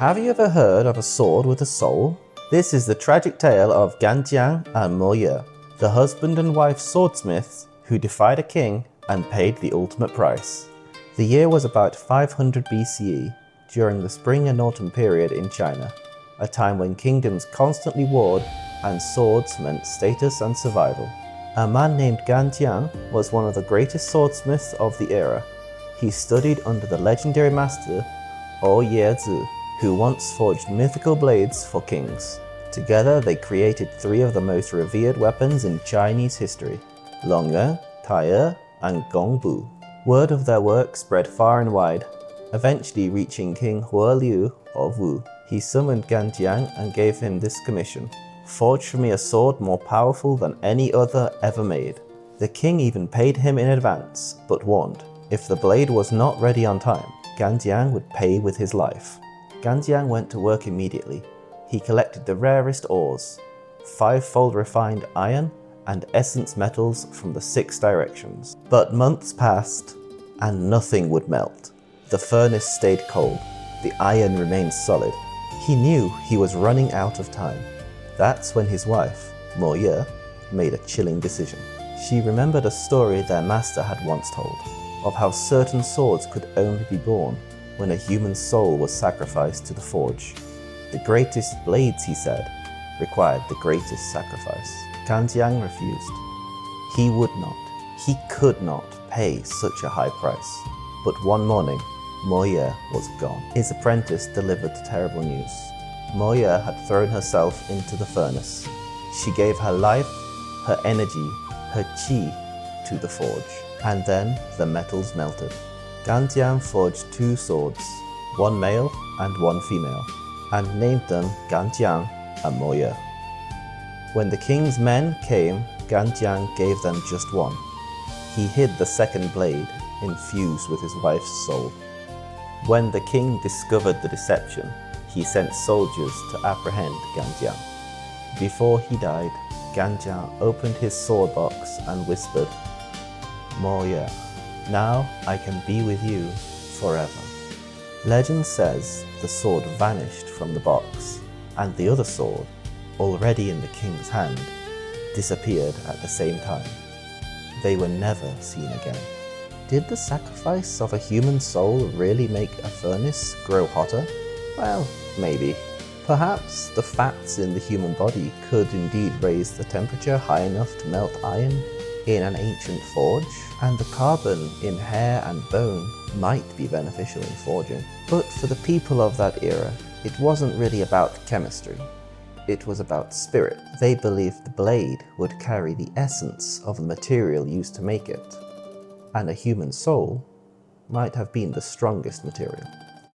Have you ever heard of a sword with a soul? This is the tragic tale of Gan Jiang and Mo Ye, the husband and wife swordsmiths who defied a king and paid the ultimate price. The year was about 500 BCE, during the spring and autumn period in China, a time when kingdoms constantly warred and swords meant status and survival. A man named Gan Jiang was one of the greatest swordsmiths of the era. He studied under the legendary master Ye, who once forged mythical blades for kings. Together they created three of the most revered weapons in Chinese history: Longyuan, Tai'e, and Gongbu. Word of their work spread far and wide, eventually reaching King Liu of Wu. He summoned Gan Jiang and gave him this commission: forge for me a sword more powerful than any other ever made. The king even paid him in advance, but warned, if the blade was not ready on time, Gan Jiang would pay with his life. Gan Jiang went to work immediately. He collected the rarest ores, five-fold refined iron, and essence metals from the 6 directions. But months passed, and nothing would melt. The furnace stayed cold. The iron remained solid. He knew he was running out of time. That's when his wife, Mo Ye, made a chilling decision. She remembered a story their master had once told, of how certain swords could only be born when a human soul was sacrificed to the forge. The greatest blades, he said, required the greatest sacrifice. Gan Jiang refused. He would not, he could not pay such a high price. But one morning, Mo Ye was gone. His apprentice delivered the terrible news. Mo Ye had thrown herself into the furnace. She gave her life, her energy, her qi to the forge, and then the metals melted. Gan Jiang forged 2 swords, one male and one female, and named them Gan Jiang and Mo Ye. When the king's men came, Gan Jiang gave them just one. He hid the second blade, infused with his wife's soul. When the king discovered the deception, he sent soldiers to apprehend Gan Jiang. Before he died, Gan Jiang opened his sword box and whispered, "Mo Ye, now I can be with you forever." Legend says the sword vanished from the box, and the other sword, already in the king's hand, disappeared at the same time. They were never seen again. Did the sacrifice of a human soul really make a furnace grow hotter? Well, maybe. Perhaps the fats in the human body could indeed raise the temperature high enough to melt iron in an ancient forge, and the carbon in hair and bone might be beneficial in forging. But for the people of that era, it wasn't really about chemistry. It was about spirit. They believed the blade would carry the essence of the material used to make it, and a human soul might have been the strongest material.